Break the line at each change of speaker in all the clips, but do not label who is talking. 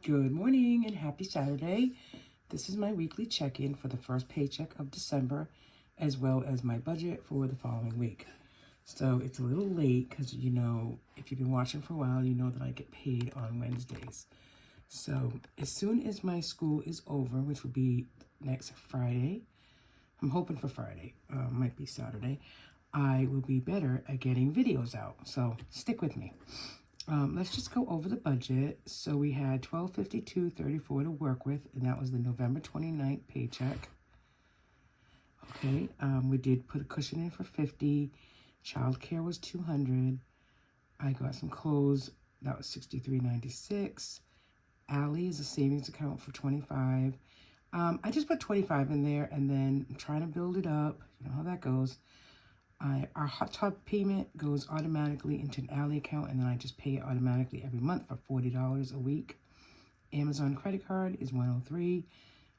Good morning and happy Saturday. This is my weekly check-in for the first paycheck of December, as well as my budget for the following week. So it's a little late because, if you've been watching for a while, you know that I get paid on Wednesdays. So as soon as my school is over, which will be next Friday, I'm hoping for Friday, might be Saturday, I will be better at getting videos out. So stick with me. Let's just go over the budget. So we had $1252.34 to work with, and that was the November 29th paycheck. Okay, we did put a cushion in for $50. Childcare was $200. I got some clothes. That was $63.96. Allie is a savings account for $25. I just put $25 in there, and then I'm trying to build it up. You know how that goes. Our hot tub payment goes automatically into an Ally account, and then I just pay it automatically every month for $40 a week. Amazon credit card is $103.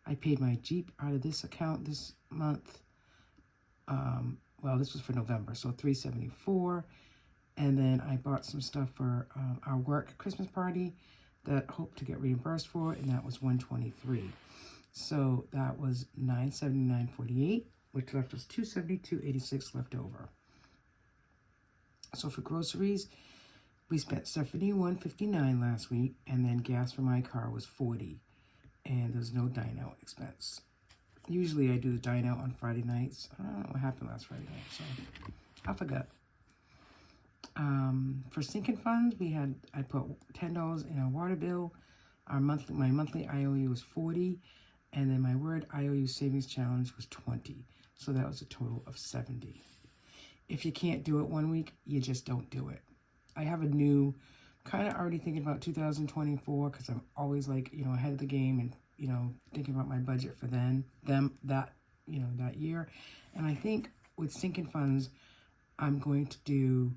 I paid my Jeep out of this account this month. Well, this was for November, so $374. And then I bought some stuff for our work Christmas party that I hope to get reimbursed for, and that was $123. So that was $979.48. which left us $272.86 left over. So for groceries, we spent $71.59 last week, and then gas for my car was $40, and there's no dine out expense. Usually I do the dine out on Friday nights. I don't know what happened last Friday night, so I forgot. For sinking funds, I put $10 in our water bill. My monthly IOU was $40, and then my Word IOU savings challenge was $20. So that was a total of $70. If you can't do it one week, you just don't do it. I have a new, kind of already thinking about 2024 because I'm always ahead of the game and, thinking about my budget for that year. And I think with sinking funds, I'm going to do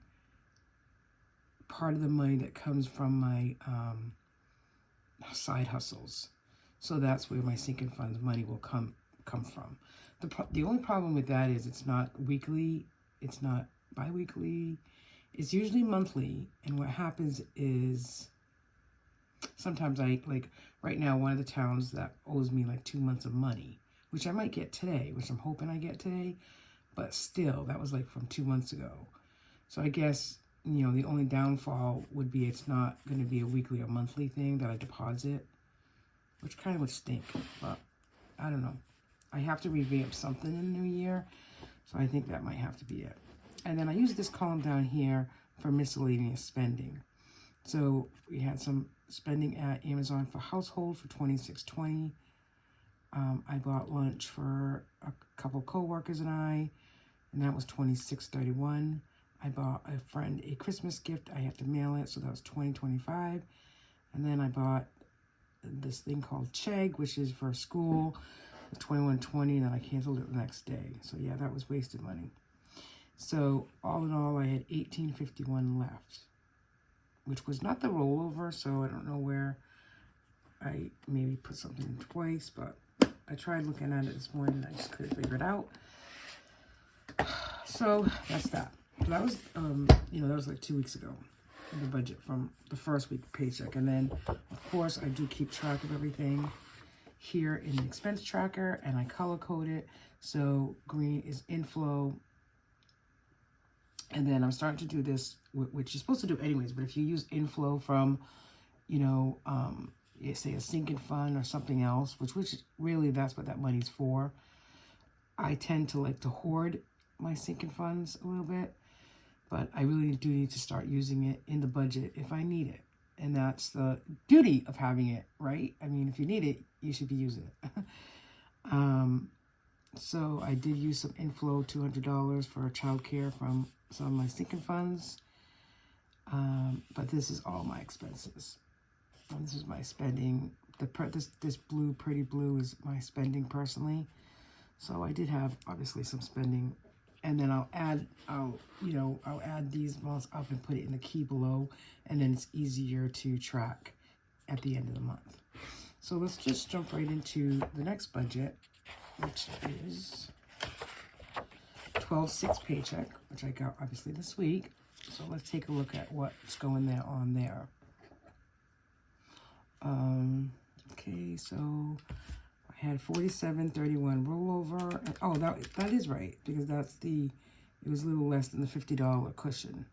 part of the money that comes from my side hustles. So that's where my sinking funds money will come from. The only problem with that is it's not weekly, it's not bi-weekly, it's usually monthly. And what happens is sometimes right now, one of the towns that owes me 2 months of money, which I might get today, which I'm hoping I get today, but still, that was from 2 months ago. So I guess, the only downfall would be it's not going to be a weekly or monthly thing that I deposit, which kind of would stink, but I don't know. I have to revamp something in the new year, so I think that might have to be it. And then I use this column down here for miscellaneous spending. So we had some spending at Amazon for household for $26.20. I bought lunch for a couple co-workers and that was $26.31. I bought a friend a Christmas gift. I have to mail it, so that was $20.25. And then I bought this thing called Chegg, which is for school, $21.20, and then I canceled it the next day. So yeah, that was wasted money. So all in all, I had $18.51 left, which was not the rollover, so I don't know where I maybe put something twice, but I tried looking at it this morning and I just couldn't figure it out. So that's that. So that was, that was 2 weeks ago, the budget from the first week paycheck. And then, of course, I do keep track of everything here in the expense tracker, and I color code it. So green is inflow. And then I'm starting to do this, which you're supposed to do anyways, but if you use inflow from, say a sinking fund or something else, which really that's what that money's for. I tend to hoard my sinking funds a little bit, but I really do need to start using it in the budget if I need it. And that's the beauty of having it, right? I mean, if you need it, you should be using it. So I did use some inflow, $200 for childcare from some of my sinking funds. But this is all my expenses. And this is my spending. This blue, pretty blue, is my spending personally. So I did have obviously some spending. And then I'll add these amounts up and put it in the key below, and then it's easier to track at the end of the month. So let's just jump right into the next budget, which is 12/6 paycheck, which I got obviously this week. So let's take a look at what's going there on there. Okay, so I had 47.31 rollover. Oh, that is right, because it was a little less than the $50 cushion.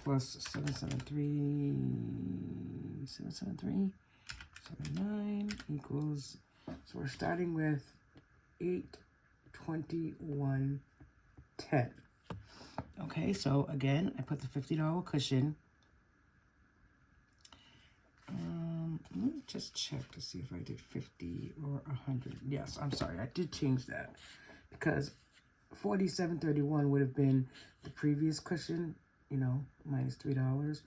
Plus 779 equals, so we're starting with 821.10. Okay, so again, I put the $50 cushion. Let me just check to see if I did 50 or 100. Yes, I'm sorry, I did change that, because 47.31 would have been the previous cushion, you know, minus $3.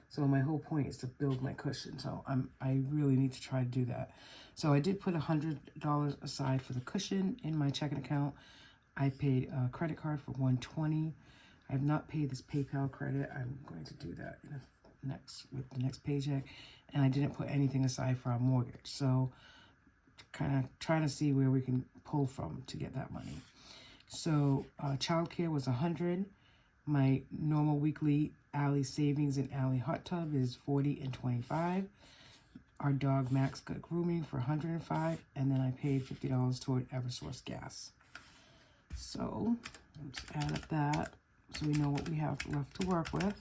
So my whole point is to build my cushion. So I really need to try to do that. So I did put $100 aside for the cushion in my checking account. I paid a credit card for $120. I have not paid this PayPal credit. I'm going to do that with the next paycheck. And I didn't put anything aside for our mortgage. So kind of trying to see where we can pull from to get that money. So childcare was $100. My normal weekly Alley savings and Alley hot tub is $40 and $25. Our dog Max got grooming for $105, and then I paid $50 toward Eversource gas. So let's add up that so we know what we have left to work with.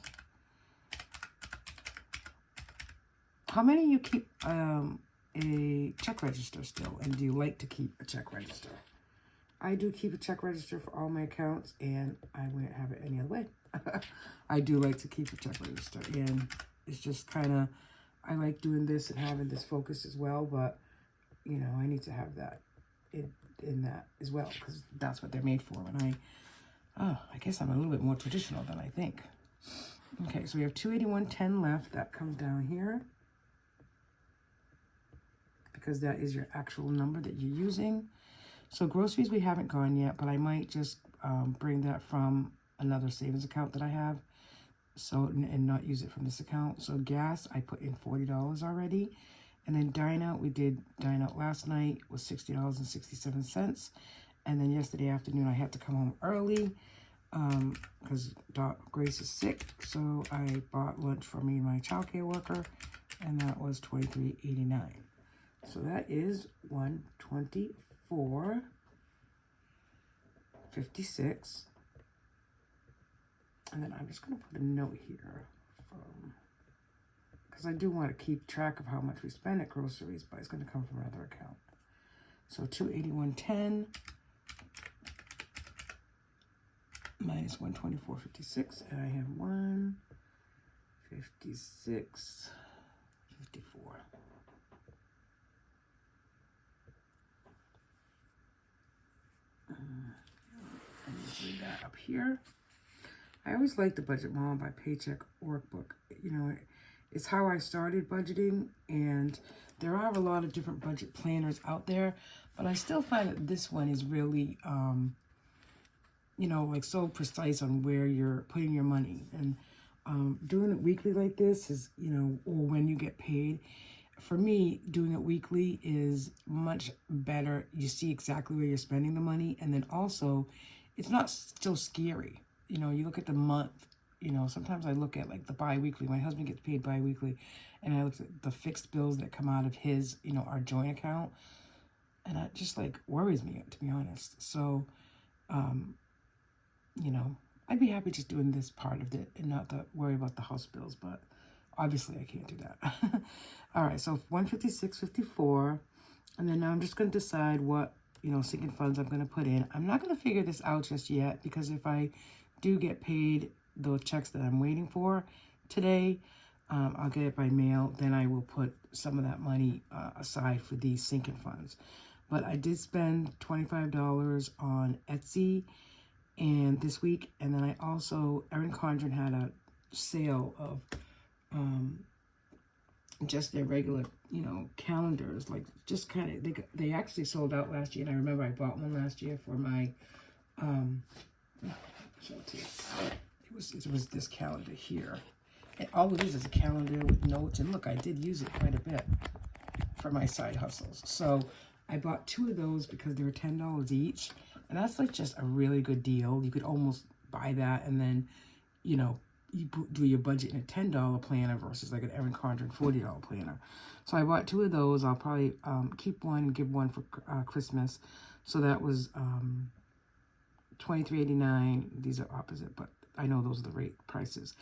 How many of you keep a check register still, and do you like to keep a check register? I do keep a check register for all my accounts, and I wouldn't have it any other way. I do like to keep a check register, and it's just kind of, I like doing this and having this focus as well, but, you know, I need to have that in that as well, because that's what they're made for, and I guess I'm a little bit more traditional than I think. Okay, so we have 281.10 left. That comes down here, because that is your actual number that you're using. So groceries, we haven't gone yet, but I might just bring that from another savings account that I have, so and not use it from this account. So gas, I put in $40 already. And then dine out, we did dine out last night, was $60.67. And then yesterday afternoon, I had to come home early because Grace is sick. So I bought lunch for me and my childcare worker, and that was $23.89. So that is $124.56. And then I'm just going to put a note here because I do want to keep track of how much we spend at groceries, but it's going to come from another account. So 281.10 minus 124.56, and I have 156.54. And just leave that up here. I always like the Budget Mom by Paycheck workbook. You know, it's how I started budgeting, and there are a lot of different budget planners out there, but I still find that this one is really, you know, like so precise on where you're putting your money. And doing it weekly like this is, you know, or when you get paid, for me, doing it weekly is much better. You see exactly where you're spending the money, and then also, it's not so scary. You know, you look at the month, you know, sometimes I look at like the bi-weekly. My husband gets paid bi-weekly, and I look at the fixed bills that come out of his, you know, our joint account, and that just like worries me, to be honest. So, you know, I'd be happy just doing this part of it and not to worry about the house bills, but obviously I can't do that. All right, so 156.54, and then now I'm just going to decide what, you know, sinking funds I'm going to put in. I'm not going to figure this out just yet, because if I do get paid those checks that I'm waiting for today, I'll get it by mail. Then I will put some of that money aside for these sinking funds. But I did spend $25 on Etsy and this week, and then I also, Erin Condren had a sale of just their regular, you know, calendars, like just kind of, they actually sold out last year, and I remember I bought one last year for my it was this calendar here, and all it is a calendar with notes, and look, I did use it quite a bit for my side hustles. So I bought 2 of those because they were $10 each, and that's like just a really good deal. You could almost buy that, and then, you know, you do your budget in a $10 planner versus like an Erin Condren $40 planner. So I bought 2 of those. I'll probably keep one and give one for Christmas. So that was $23.89. These are opposite, but I know those are the rate prices.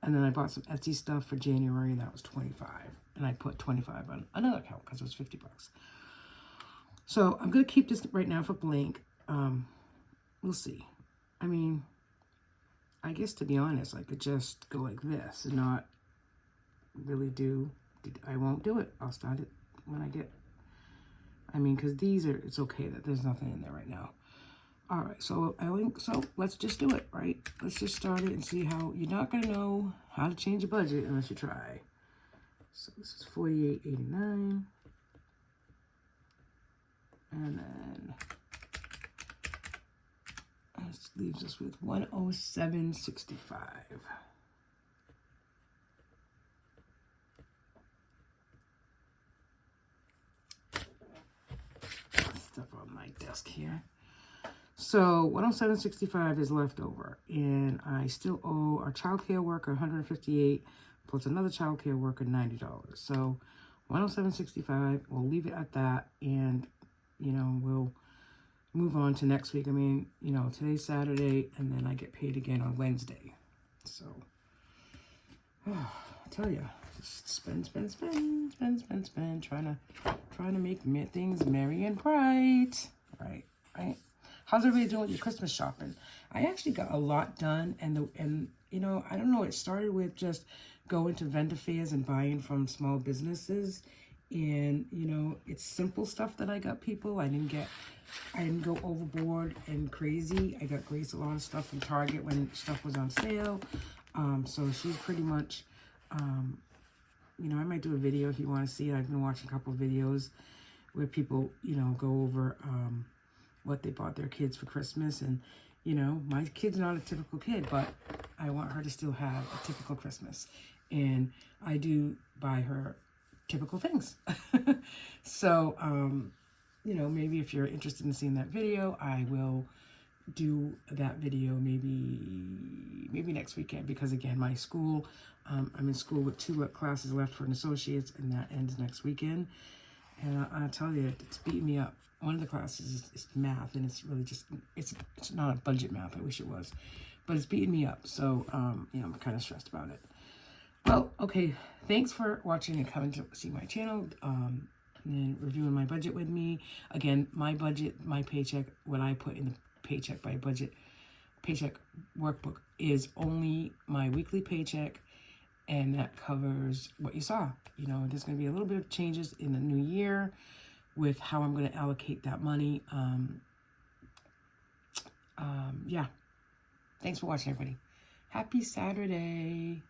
And then I bought some Etsy stuff for January, and that was $25. And I put $25 on another account because it was $50. So I'm going to keep this right now for blank. We'll see. I mean, I guess to be honest, I could just go like this and not really do. I won't do it. I'll start it when I get. I mean, because these are, it's okay that there's nothing in there right now. All right, so let's just do it, right? Let's just start it and see how. You're not going to know how to change a budget unless you try. So this is $48.89. And then this leaves us with $107.65. Stuff on my desk here. So $107.65 is left over, and I still owe our child care worker $158 plus another child care worker $90. So $107.65. We'll leave it at that, and we'll move on to next week. I mean, today's Saturday, and then I get paid again on Wednesday. So I tell you, just spend, trying to make things merry and bright. Right. How's everybody doing with your Christmas shopping? I actually got a lot done, and I don't know, it started with just going to vendor fairs and buying from small businesses. And, it's simple stuff that I got people. I didn't go overboard and crazy. I got Grace a lot of stuff from Target when stuff was on sale. So she's pretty much, I might do a video if you want to see it. I've been watching a couple of videos where people, go over what they bought their kids for Christmas. And, my kid's not a typical kid, but I want her to still have a typical Christmas. And I do buy her typical things. So, maybe if you're interested in seeing that video, I will do that video maybe next weekend, because again, my school, I'm in school with 2 classes left for an associate's, and that ends next weekend. And I'll tell you, it's beating me up. One of the classes is math, and it's really just, it's not a budget math. I wish it was, but it's beating me up. So, I'm kind of stressed about it. Well, okay, thanks for watching and coming to see my channel, and reviewing my budget with me. Again, my budget, my paycheck, what I put in the paycheck by budget, paycheck workbook is only my weekly paycheck, and that covers what you saw. There's going to be a little bit of changes in the new year with how I'm going to allocate that money. Yeah. Thanks for watching, everybody. Happy Saturday.